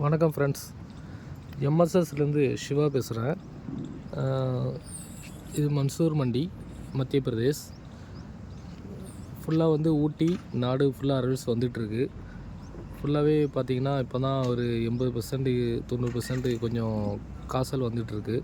வணக்கம் ஃப்ரெண்ட்ஸ், எம்எஸ்எஸ்லேருந்து சிவா பேசுகிறேன். இது மன்சூர் மண்டி, மத்திய பிரதேஷ். ஃபுல்லாக ஊட்டி நாடு ஃபுல்லாக அரைவல்ஸ் வந்துகிட்ருக்கு. ஃபுல்லாகவே பார்த்திங்கன்னா இப்போ தான் ஒரு 80% 90% கொஞ்சம் காசல் வந்துகிட்ருக்கு.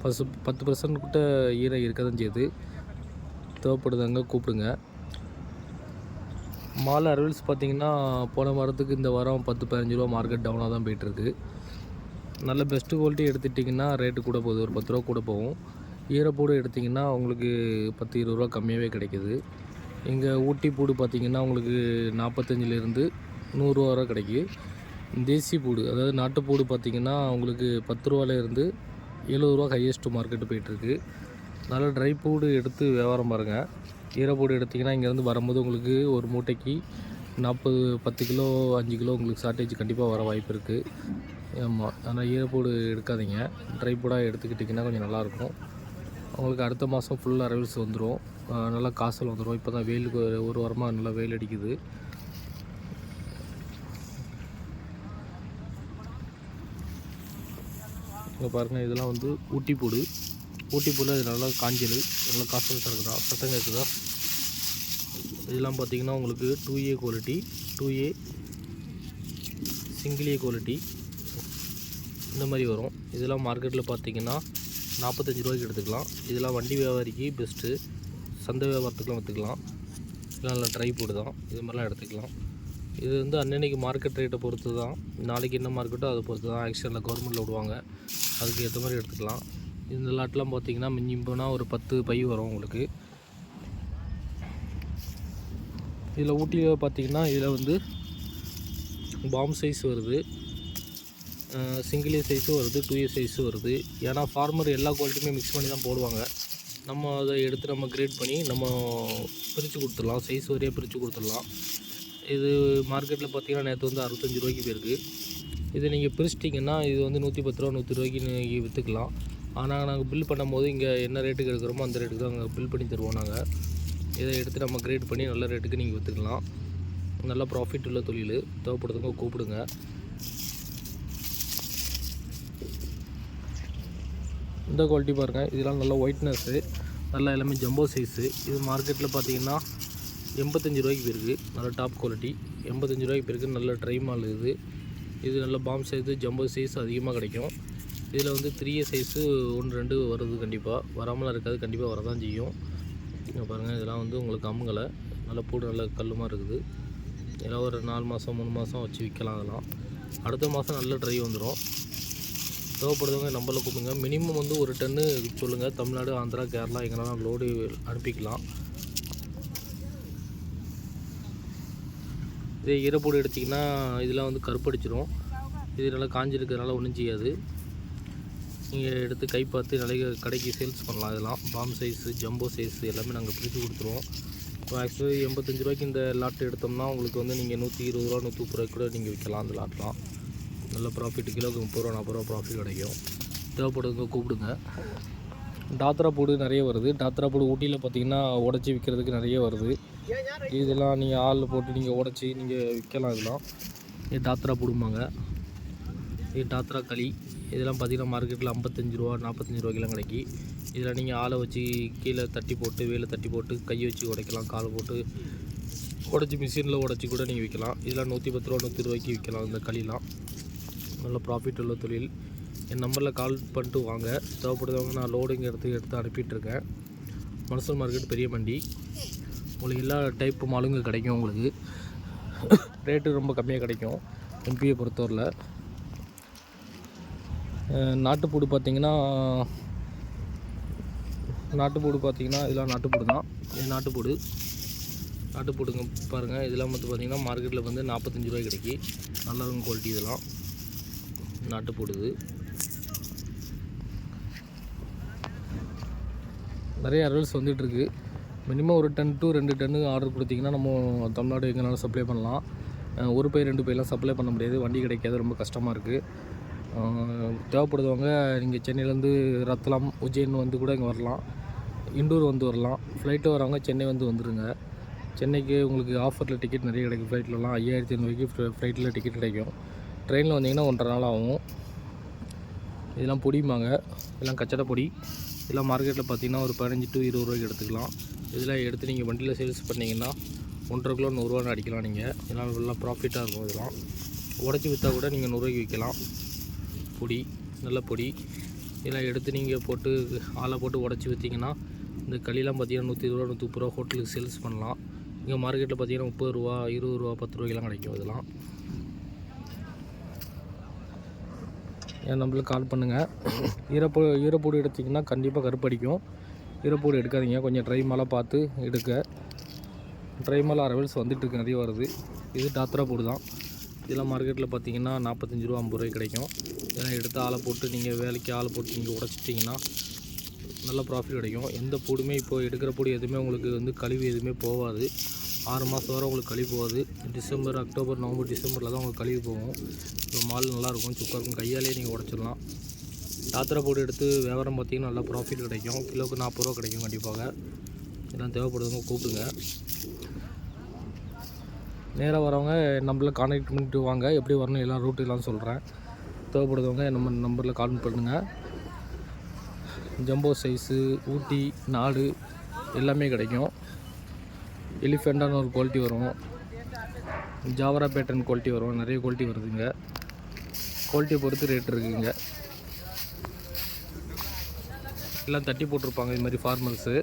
10% கிட்ட ஈரம் இருக்க தான் செய்யுது. தேவைப்படுதாங்க கூப்பிடுங்க. மாலை அரைவல்ஸ் பார்த்திங்கன்னா போன வாரத்துக்கு இந்த வாரம் 10-15 ரூபா மார்க்கெட் டவுனாக தான் போயிட்டுருக்கு. நல்ல பெஸ்ட்டு குவாலிட்டி எடுத்துட்டிங்கன்னா ரேட்டு கூட போகுது, ஒரு 10 ரூபா கூட போகும். ஈரப்பூடு எடுத்திங்கன்னா உங்களுக்கு 10-20 ரூபா கம்மியாகவே கிடைக்கிது. இங்கே ஊட்டி பூடு பார்த்திங்கன்னா உங்களுக்கு 45லேருந்து 100 ரூபா வரை கிடைக்கும். தேசி பூடு அதாவது நாட்டுப்பூடு பார்த்திங்கன்னா உங்களுக்கு 10 ரூபாலேருந்து 70 ரூபா ஹையஸ்ட்டு மார்க்கெட்டு போயிட்டுருக்கு. நல்லா ட்ரை பூடு எடுத்து வியாபாரம் பாருங்கள். ஈரப்பூடு எடுத்திங்கன்னா இங்கேருந்து வரும்போது உங்களுக்கு ஒரு மூட்டைக்கு 10 கிலோ 5 கிலோ உங்களுக்கு ஷார்ட்டேஜ் கண்டிப்பாக வர வாய்ப்பு இருக்குது. ஆமாம், ஆனால் ஈரப்பூடு எடுக்காதீங்க. ட்ரை பூடாக எடுத்துக்கிட்டிங்கன்னா கொஞ்சம் நல்லாயிருக்கும். உங்களுக்கு அடுத்த மாதம் ஃபுல் அரைவல்ஸ் வந்துடும். நல்லா காசல் வந்துடும். இப்போ தான் வெயிலுக்கு ஒரு வாரமாக நல்லா வெயில் அடிக்குது. இங்கே பாருங்கள், இதெல்லாம் ஊட்டி பூடு. ஊட்டி பூவில் இது நல்லா காஞ்சல், நல்லா காசல் இருக்குதா, சத்தம் இருக்குதா. இதெல்லாம் பார்த்திங்கன்னா உங்களுக்கு 2A quality, 2A single A quality இந்த மாதிரி வரும். இதெல்லாம் மார்க்கெட்டில் பார்த்திங்கன்னா 45 ரூபாய்க்கு எடுத்துக்கலாம். இதெல்லாம் வண்டி வியாபாரிக்கு பெஸ்ட்டு, சந்தை வியாபாரத்துக்குலாம் எடுத்துக்கலாம். இதெல்லாம் நல்லா ட்ரை பூடு தான், இது மாதிரிலாம் எடுத்துக்கலாம். இது அன்னன்னைக்கு மார்க்கெட் ரேட்டை பொறுத்து தான், நாளைக்கு என்ன மார்க்கெட்டோ அதை பொறுத்து தான் ஆக்ஷனில் கவர்மெண்ட்டில் விடுவாங்க, அதுக்கு ஏற்ற மாதிரி எடுத்துக்கலாம். இந்த லாட்லாம் பார்த்திங்கன்னா மிஞ்சி போனால் ஒரு 10 பை வரும் உங்களுக்கு. இதில் ஊட்டியில் பார்த்திங்கன்னா இதில் பாம் சைஸ் வருது, சிங்கிள் ஏ சைஸும் வருது, 2A சைஸும் வருது. ஏன்னா ஃபார்மர் எல்லா குவாலிட்டியுமே மிக்ஸ் பண்ணி தான் போடுவாங்க. நம்ம அதை எடுத்து நம்ம கிரேட் பண்ணி நம்ம பிரித்து கொடுத்துடலாம், சைஸ் வரையாக பிரித்து கொடுத்துடலாம். இது மார்க்கெட்டில் பார்த்திங்கன்னா நேற்று 65 ரூபாய்க்கு போயிருக்கு. இது நீங்கள் பிரிச்சிட்டிங்கன்னா இது 110 ரூபா 100 ரூபாய்க்கு நீங்கள் விற்றுக்கலாம். ஆனால் நாங்கள் பில் பண்ணும்போது இங்கே என்ன ரேட்டுக்கு எடுக்கிறோமோ அந்த ரேட்டுக்கு தான் நாங்கள் பில் பண்ணி தருவோம். நாங்கள் இதை எடுத்து நம்ம கிரேட் பண்ணி நல்ல ரேட்டுக்கு நீங்கள் விற்றுக்கலாம். நல்ல ப்ராஃபிட் உள்ள தொழில். தேவைப்படுறதுங்க கூப்பிடுங்க. இந்த குவாலிட்டி பாருங்கள், இதெல்லாம் நல்ல ஒயிட்னஸ்ஸு, நல்லா எல்லாமே ஜம்போ சைஸு. இது மார்க்கெட்டில் பார்த்திங்கன்னா 85 ரூபாய்க்கு போயிருக்கு. நல்ல டாப் குவாலிட்டி 85 ரூபாய்க்கு போயிருக்கு. நல்ல ட்ரை மால் இது நல்ல பாம் சைஸு, ஜம்போ சைஸ் அதிகமாக கிடைக்கும். இதில் 3A சைஸு 1-2 வருது, கண்டிப்பாக வராமலாம் இருக்காது, கண்டிப்பாக வரதான் செய்யும். இங்கே பாருங்கள், இதெல்லாம் உங்களுக்கு அமுங்கலை, நல்ல பூடு நல்ல கல்லுமாக இருக்குது. இதெல்லாம் ஒரு 4 மாதம் 3 மாதம் வச்சு விற்கலாம். அதெல்லாம் அடுத்த மாதம் நல்ல ட்ரை வந்துடும். தேவைப்படுறவங்க நம்மள கூப்பிடுங்க. மினிமம் ஒரு டன்னு சொல்லுங்கள். தமிழ்நாடு, ஆந்திரா, கேரளா எங்கேனாலும் லோடு அனுப்பிக்கலாம். இதே ஈரப்பூடு எடுத்திங்கன்னா இதெல்லாம் கருப்படிச்சிடும். இது நல்லா காஞ்சிருக்கிறதுனால ஒன்றும் செய்யாது. நீங்கள் எடுத்து கை பார்த்து நிறைய கடைக்கு சேல்ஸ் பண்ணலாம். இதெல்லாம் பாம் சைஸு, ஜம்போ சைஸு எல்லாமே நாங்கள் பிரித்து கொடுத்துருவோம். இப்போ ஆக்சுவலி 85 ரூபாய்க்கு இந்த லாட் எடுத்தோம்னா உங்களுக்கு நீங்கள் 120 ரூபா 130 ரூபாய்க்கு கூட நீங்கள் விற்கலாம். அந்த லாட்லாம் நல்ல ப்ராஃபிட், கிலோவுக்கு 30 ரூபா 40 ரூபா ப்ராஃபிட் கிடைக்கும். தேவைப்படுங்க கூப்பிடுங்க. டாத்ரா பூடு நிறைய வருது. டாத்ரா பூடு ஊட்டியில் பார்த்திங்கன்னா உடச்சி விற்கிறதுக்கு நிறைய வருது. இதெல்லாம் நீங்கள் ஆளில் போட்டு நீங்கள் உடச்சி நீங்கள் விற்கலாம். இதெல்லாம் இது டாத்ரா பூடும்பாங்க. இது டாத்ரா களி. இதெல்லாம் பார்த்திங்கன்னா மார்க்கெட்டில் 55 ரூபா 45 ரூபாய்க்கெல்லாம் கிடைக்கி. இதில் நீங்கள் ஆளை வச்சு கீழே தட்டி போட்டு வேலை தட்டி போட்டு கையை வச்சு உடைக்கலாம், காலை போட்டு உடச்சி மிஷினில் உடச்சி கூட நீங்கள் விற்கலாம். இதெல்லாம் 110 ரூபா 100 ரூபாய்க்கு விற்கலாம். இந்த களிலாம் நல்ல ப்ராஃபிட் உள்ள தொழில். என் நம்பரில் கால் பண்ணிட்டு வாங்க. தேவைப்படுறவங்க நான் லோடிங் எடுத்து அனுப்பிட்டுருக்கேன். மன்சூர் மார்க்கெட் பெரிய மண்டி. உங்களுக்கு எல்லா டைப்பு மாலுங்க கிடைக்கும். உங்களுக்கு ரேட்டு ரொம்ப கம்மியாக கிடைக்கும். எம்பியை பொறுத்தவரையில் நாட்டுப்பூடு பார்த்திங்கன்னா இதெல்லாம் நாட்டுப்பூடு தான். இது நாட்டுப்பூடுங்க பாருங்கள். இதெல்லாம் பார்த்திங்கன்னா மார்க்கெட்டில் 45 ரூபாய்க்கு கிடைக்கி. நல்லா இருக்கும் குவாலிட்டி. இதெல்லாம் நாட்டுப்பூடுது. நிறைய அரைவல்ஸ் வந்துகிட்ருக்கு. மினிமம் ஒரு 10 to 2 டன்னு ஆர்டர் கொடுத்திங்கன்னா நம்ம தமிழ்நாடு எங்கேனாலும் சப்ளை பண்ணலாம். ஒரு பை 2 பையெல்லாம் சப்ளை பண்ண முடியாது, வண்டி கிடைக்காது, ரொம்ப கஷ்டமாக இருக்குது. தேவைப்படுறவங்க நீங்கள் சென்னையிலேருந்து ரத்லாம், உஜ்ஜைன் கூட இங்கே வரலாம். இண்டூர் வரலாம். ஃப்ளைட்டு வரவங்க சென்னை வந்துடுங்க. சென்னைக்கு உங்களுக்கு ஆஃபரில் டிக்கெட் நிறைய கிடைக்கும். ஃப்ளைட்லலாம் 5500 ஃப்ளைட்டில் டிக்கெட் கிடைக்கும். ட்ரெயினில் வந்தீங்கன்னா 1.5 நாள் ஆகும். இதெல்லாம் பொடிமாங்க, இதெல்லாம் கச்சடை பொடி. இதெல்லாம் மார்க்கெட்டில் பார்த்தீங்கன்னா ஒரு 15 to 20 ரூபாய்க்கு எடுத்துக்கலாம். இதெல்லாம் எடுத்து நீங்கள் வண்டியில் சேல்ஸ் பண்ணிங்கன்னா 1.5 கிலோ 100 ரூபான்னு அடிக்கலாம். நீங்கள் இதெல்லாம் நல்லா ப்ராஃபிட்டாக இருக்கும். இதெல்லாம் உடச்சி விற்றா கூட நீங்கள் 100 ரூபாய்க்கு விற்கலாம். பொடி, நல்ல பொடி. இதெல்லாம் எடுத்து நீங்கள் போட்டு ஆளை போட்டு உடச்சி விற்றிங்கன்னா இந்த களிலாம் பார்த்தீங்கன்னா 120 ரூபா 130 ரூபா ஹோட்டலுக்கு சேல்ஸ் பண்ணலாம். இங்கே மார்க்கெட்டில் பார்த்தீங்கன்னா 30 ரூபா 20 ரூபா 10 ரூபாய்க்கெலாம் கிடைக்கும். இதெல்லாம் நம்மளுக்கு கால் பண்ணுங்கள். ஈரப்பூடு எடுத்திங்கன்னா கண்டிப்பாக கருப்படிக்கும். ஈரப்பூடு எடுக்காதீங்க, கொஞ்சம் ட்ரை மாலாக பார்த்து எடுக்க. ட்ரை மாலை அரவல்ஸ் வந்துட்டுருக்கு, நிறைய வருது. இது டாத்ரா பூடு தான். இதெல்லாம் மார்க்கெட்டில் பார்த்தீங்கன்னா 45 ரூபா 50 ரூபாய்க்கு கிடைக்கும். இதெல்லாம் எடுத்து ஆளை போட்டு நீங்கள் வேலைக்கு ஆளை போட்டு நீங்கள் உடச்சிட்டிங்கன்னா நல்ல ப்ராஃபிட் கிடைக்கும். எந்த பூடுமே இப்போது எடுக்கிற பூடு எதுவுமே உங்களுக்கு கழிவு எதுவுமே போகாது. 6 மாதம் வரை உங்களுக்கு கழிவு போகாது. டிசம்பர், அக்டோபர், நவம்பர், டிசம்பரில் தான் உங்களுக்கு கழிவு போகும். இப்போ மால் நல்லாயிருக்கும், சுக்காக இருக்கும். கையாலேயே நீங்கள் உடச்சிடலாம். டாத்ரா பூடு எடுத்து வியாபாரம் பார்த்திங்கன்னா நல்லா ப்ராஃபிட் கிடைக்கும். கிலோவுக்கு 40 ரூபா கிடைக்கும் கண்டிப்பாக. இதெல்லாம் தேவைப்படுறவங்க கூப்பிடுங்க. நேராக வரவங்க நம்மள கான்டாக்ட் பண்ணிட்டு வாங்க. எப்படி வரணும் எல்லாம் ரூட்டு எல்லாம் சொல்கிறேன். தேவைப்படுறவங்க நம்ம நம்பரில் கால் பண்ணுங்கள். ஜம்போ சைஸு, ஊட்டி, நாடு எல்லாமே கிடைக்கும். எலிஃபெண்டான ஒரு குவாலிட்டி வரும், ஜாவரா பேட்டர்ன் குவாலிட்டி வரும். நிறைய குவாலிட்டி வருதுங்க. குவாலிட்டியை பொறுத்து ரேட் இருக்குங்க. எல்லாம் தட்டி போட்டிருப்பாங்க. இது மாதிரி ஃபார்மர்ஸு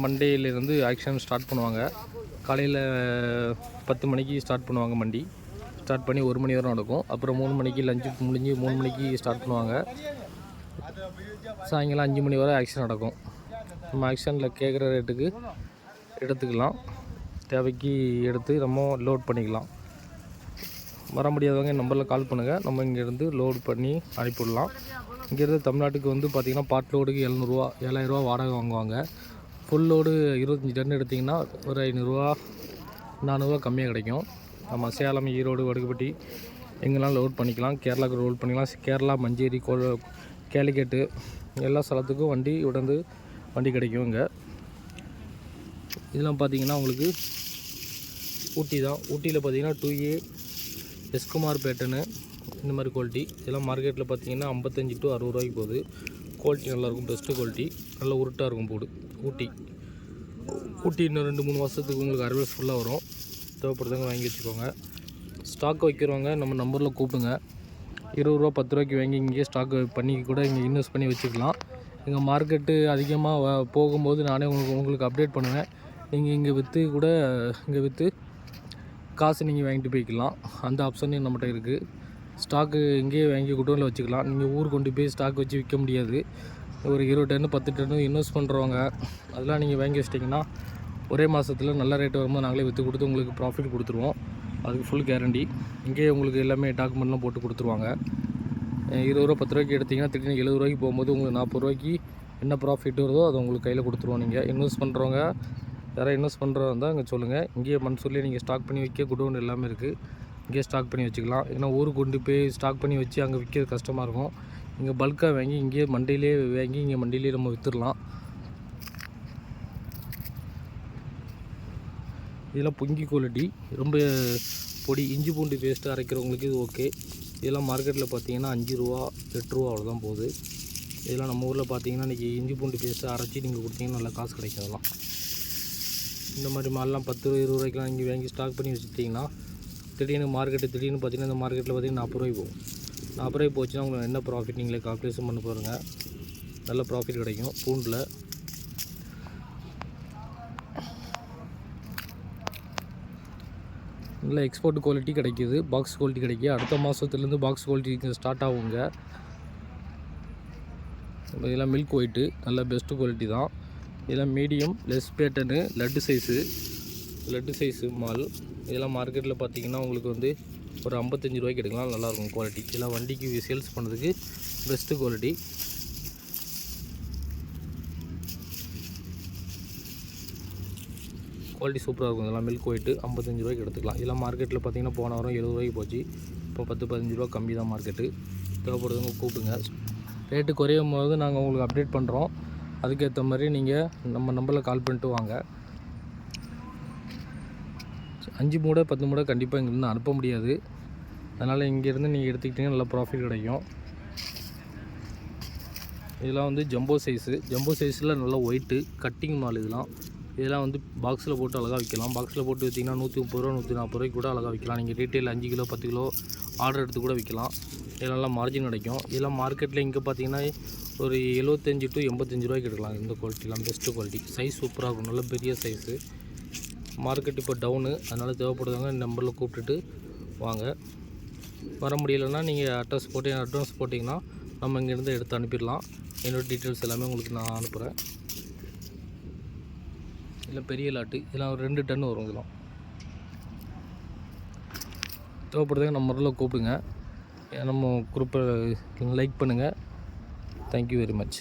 மண்டேலேருந்து ஆக்ஷன் ஸ்டார்ட் பண்ணுவாங்க. காலையில் 10 மணிக்கு ஸ்டார்ட் பண்ணுவாங்க. மண்டி ஸ்டார்ட் பண்ணி 1 மணி வரை நடக்கும். அப்புறம் 3 மணிக்கு லஞ்சு முடிஞ்சு 3 மணிக்கு ஸ்டார்ட் பண்ணுவாங்க. சாயங்காலம் 5 மணி வரை ஆக்ஷன் நடக்கும். நம்ம ஆக்ஷனில் கேட்குற ரேட்டுக்கு எடுத்துக்கலாம். தேவைக்கு எடுத்து நம்ம லோட் பண்ணிக்கலாம். வர முடியாதவங்க நம்பரில் கால் பண்ணுங்கள். நம்ம இங்கேருந்து லோட் பண்ணி அனுப்பிவிடலாம். இங்கேருந்து தமிழ்நாட்டுக்கு பார்த்திங்கன்னா பார்ட் லோடுக்கு 7000 ரூபா வாடகை வாங்குவாங்க. ஃபுல் லோடு 25 டன் எடுத்திங்கன்னா ஒரு 500 ரூபா 400 ரூபா கம்மியாக கிடைக்கும். நம்ம சேலம், ஈரோடு, வடுகுப்பட்டி எங்கெல்லாம் லோட் பண்ணிக்கலாம். கேரளாவுக்கு லோட் பண்ணிக்கலாம். கேரளா, மஞ்சேரி, கேலிக்கட்டு எல்லா ஸ்தலத்துக்கும் வண்டி கிடைக்கும். இங்கே இதெல்லாம் பார்த்திங்கன்னா உங்களுக்கு ஊட்டி தான். ஊட்டியில் பார்த்திங்கன்னா 2A எஸ்குமார் பேட்டர்னு இந்த மாதிரி குவாலிட்டி. இதெல்லாம் மார்க்கெட்டில் பார்த்திங்கன்னா 55 to 60 ரூபாய்க்கு போகுது. குவாலிட்டி நல்லாயிருக்கும், பெஸ்ட்டு குவாலிட்டி, நல்ல உருட்டாக இருக்கும் பூடு. ஊட்டி இன்னும் 2-3 மாதத்துக்கு உங்களுக்கு அரைவல்ஸ் ஃபுல்லாக வரும். தேவைப்படுறவங்க வாங்கி வச்சுக்கோங்க. ஸ்டாக் வைக்கிறவங்க நம்ம நம்பரில் கூப்பிடுங்க. 20 ரூபா 10 ரூபாய்க்கு வாங்கி இங்கேயே ஸ்டாக் பண்ணி கூட இங்கே இன்வெஸ்ட் பண்ணி வச்சுக்கலாம். எங்கள் மார்க்கெட்டு அதிகமாக போகும்போது நானே உங்களுக்கு அப்டேட் பண்ணுவேன். நீங்கள் இங்கே விற்று காசு நீங்கள் வாங்கிட்டு போய்க்கலாம். அந்த ஆப்ஷனும் நம்மகிட்ட இருக்குது. ஸ்டாக்கு இங்கேயே வாங்கி குடோனில் வச்சுக்கலாம். நீங்கள் ஊர் கொண்டு போய் ஸ்டாக் வச்சு விற்க முடியாது. ஒரு 20 டன்னு 10 டன்னு இன்வெஸ்ட் பண்ணுறவங்க அதெல்லாம் நீங்கள் வாங்கி வச்சிட்டிங்கன்னா ஒரே மாதத்தில் நல்ல ரேட்டு வரும்போது நாங்களே விற்று கொடுத்து உங்களுக்கு ப்ராஃபிட் கொடுத்துருவோம். அதுக்கு ஃபுல் கேரண்டி. இங்கேயே உங்களுக்கு எல்லாமே டாக்குமெண்ட்லாம் போட்டு கொடுத்துருவாங்க. 20 ரூபா 10 ரூபாய்க்கு எடுத்திங்கன்னா திடீர்னு 70 ரூபாய்க்கு போகும்போது உங்களுக்கு 40 ரூபாய்க்கு என்ன ப்ராஃபிட் வருதோ அதை உங்களுக்கு கையில் கொடுத்துருவோம். நீங்கள் இன்வெஸ்ட் பண்ணுறவங்க யாராவது இன்வெஸ்ட் பண்ணுறதா இருந்தால் இங்கே சொல்லுங்கள். இங்கேயே மன்சூர்லேயே நீங்கள் ஸ்டாக் பண்ணி வைக்க குடோன் எல்லாமே இருக்குது. இங்கேயே ஸ்டாக் பண்ணி வச்சுக்கலாம். ஏன்னா ஊருக்கு கொண்டு போய் ஸ்டாக் பண்ணி வச்சு அங்கே விற்கிறது கஷ்டமாக இருக்கும். இங்கே பல்காக வாங்கி இங்கேயே மண்டியிலே வாங்கி இங்கே மண்டியிலே நம்ம விற்றுடலாம். இதெல்லாம் பொங்கி குவாலிட்டி, ரொம்ப பொடி. இஞ்சி பூண்டு பேஸ்ட்டு அரைக்கிறவங்களுக்கு இது ஓகே. இதெல்லாம் மார்க்கெட்டில் பார்த்தீங்கன்னா 5 ரூபா 8 ரூபா அவ்வளோதான் போகுது. இதெல்லாம் நம்ம ஊரில் பார்த்தீங்கன்னா இன்றைக்கி இஞ்சி பூண்டு பேஸ்ட்டு அரைச்சி நீங்கள் கொடுத்தீங்கன்னா நல்லா காசு கிடைக்கும். அதெல்லாம் இந்த மாதிரி மாலெலாம் 10 20 ரூபாய்க்குலாம் நீங்கள் வாங்கி ஸ்டாக் பண்ணி வச்சுட்டிங்கன்னா திடீர்னு பார்த்தீங்கன்னா இந்த மார்க்கெட்டில் பார்த்தீங்கன்னா 40 ரூபாய்க்கு போகும். 40 ரூபாய்க்கு போச்சுன்னா உங்களுக்கு என்ன ப்ராஃபிட் நீங்களே கால்குலேஷன் பண்ண போகிறீங்க. நல்ல ப்ராஃபிட் கிடைக்கும் பூண்டில். நல்ல எக்ஸ்போர்ட் குவாலிட்டி கிடைக்கிது, பாக்ஸ் குவாலிட்டி கிடைக்கிது. அடுத்த மாதத்துலேருந்து பாக்ஸ் குவாலிட்டி ஸ்டார்ட் ஆகுங்க. இதெல்லாம் மில்க் ஒயிட்டு, நல்ல பெஸ்ட்டு குவாலிட்டி தான். இதெல்லாம் medium less pattern laddu size mall. இதெல்லாம் மார்க்கெட்டில் பார்த்திங்கன்னா உங்களுக்கு ஒரு 55 ரூபாய்க்கு எடுக்கலாம். நல்லாயிருக்கும் குவாலிட்டி. இதெல்லாம் வண்டிக்கு சேல்ஸ் பண்ணுறதுக்கு பெஸ்ட்டு குவாலிட்டி. குவாலிட்டி சூப்பராக இருக்கும். இதெல்லாம் மில்க் ஒயிட்டு 55 ரூபாய்க்கு எடுத்துக்கலாம். இதெல்லாம் மார்க்கெட்டில் பார்த்திங்கன்னா போன வாரம் 70 ரூபாய்க்கு போச்சு. இப்போ 10-15 ரூபா கம்மி தான் மார்க்கெட்டு. தேவைப்படுறவங்க கூப்பிடுங்க. ரேட்டு குறையும் போது நாங்கள் உங்களுக்கு அப்டேட் பண்ணுறோம். அதுக்கேற்ற மாதிரி நீங்கள் நம்ம நம்பரில் கால் பண்ணிட்டு வாங்க. 5 மூடை 10 மூடை கண்டிப்பாக இங்கேருந்து அனுப்ப முடியாது. அதனால் இங்கேருந்து நீங்கள் எடுத்துக்கிட்டிங்கன்னா நல்லா ப்ராஃபிட் கிடைக்கும். இதெல்லாம் வந்து ஜம்போ சைஸில் நல்லா ஒயிட்டு கட்டிங் மால். இதெல்லாம் வந்து பாக்ஸில் போட்டு அழகாக விற்கலாம். பாக்ஸில் போட்டு விற்றிங்கன்னா 130 ரூபா 140 ரூபாய்க்கு கூட அழகாக விற்கலாம். நீங்கள் ரீட்டெயில் 5 கிலோ 10 கிலோ ஆர்டர் எடுத்து கூட விற்கலாம். இதில் நல்லா மார்ஜின் கிடைக்கும். இதெல்லாம் மார்க்கெட்டில் இங்கே பார்த்தீங்கன்னா ஒரு 75 to 85 ரூபாய்க்கு எடுக்கலாம். இந்த குவாலிட்டிலாம் பெஸ்ட்டு குவாலிட்டி. சைஸ் சூப்பராக இருக்கும், நல்ல பெரிய சைஸு. மார்க்கெட் இப்போ டவுனு, அதனால் தேவைப்படுறவங்க இந்த நம்பரில் கூப்பிட்டுட்டு வாங்க. வர முடியலைன்னா நீங்கள் அட்ரஸ் போட்டிங்கன்னா நம்ம இங்கேருந்து எடுத்து அனுப்பிடலாம். என்னோட டீட்டெயில்ஸ் எல்லாமே உங்களுக்கு நான் அனுப்புகிறேன். இல்லை பெரிய லாட்டு, இதெல்லாம் ஒரு 2 டன் வரும். இதெல்லாம் தேவைப்படுறதுங்க நம்பரில் கூப்பிடுங்க. நம்ம குரூப்பை லைக் பண்ணுங்கள். Thank you very much.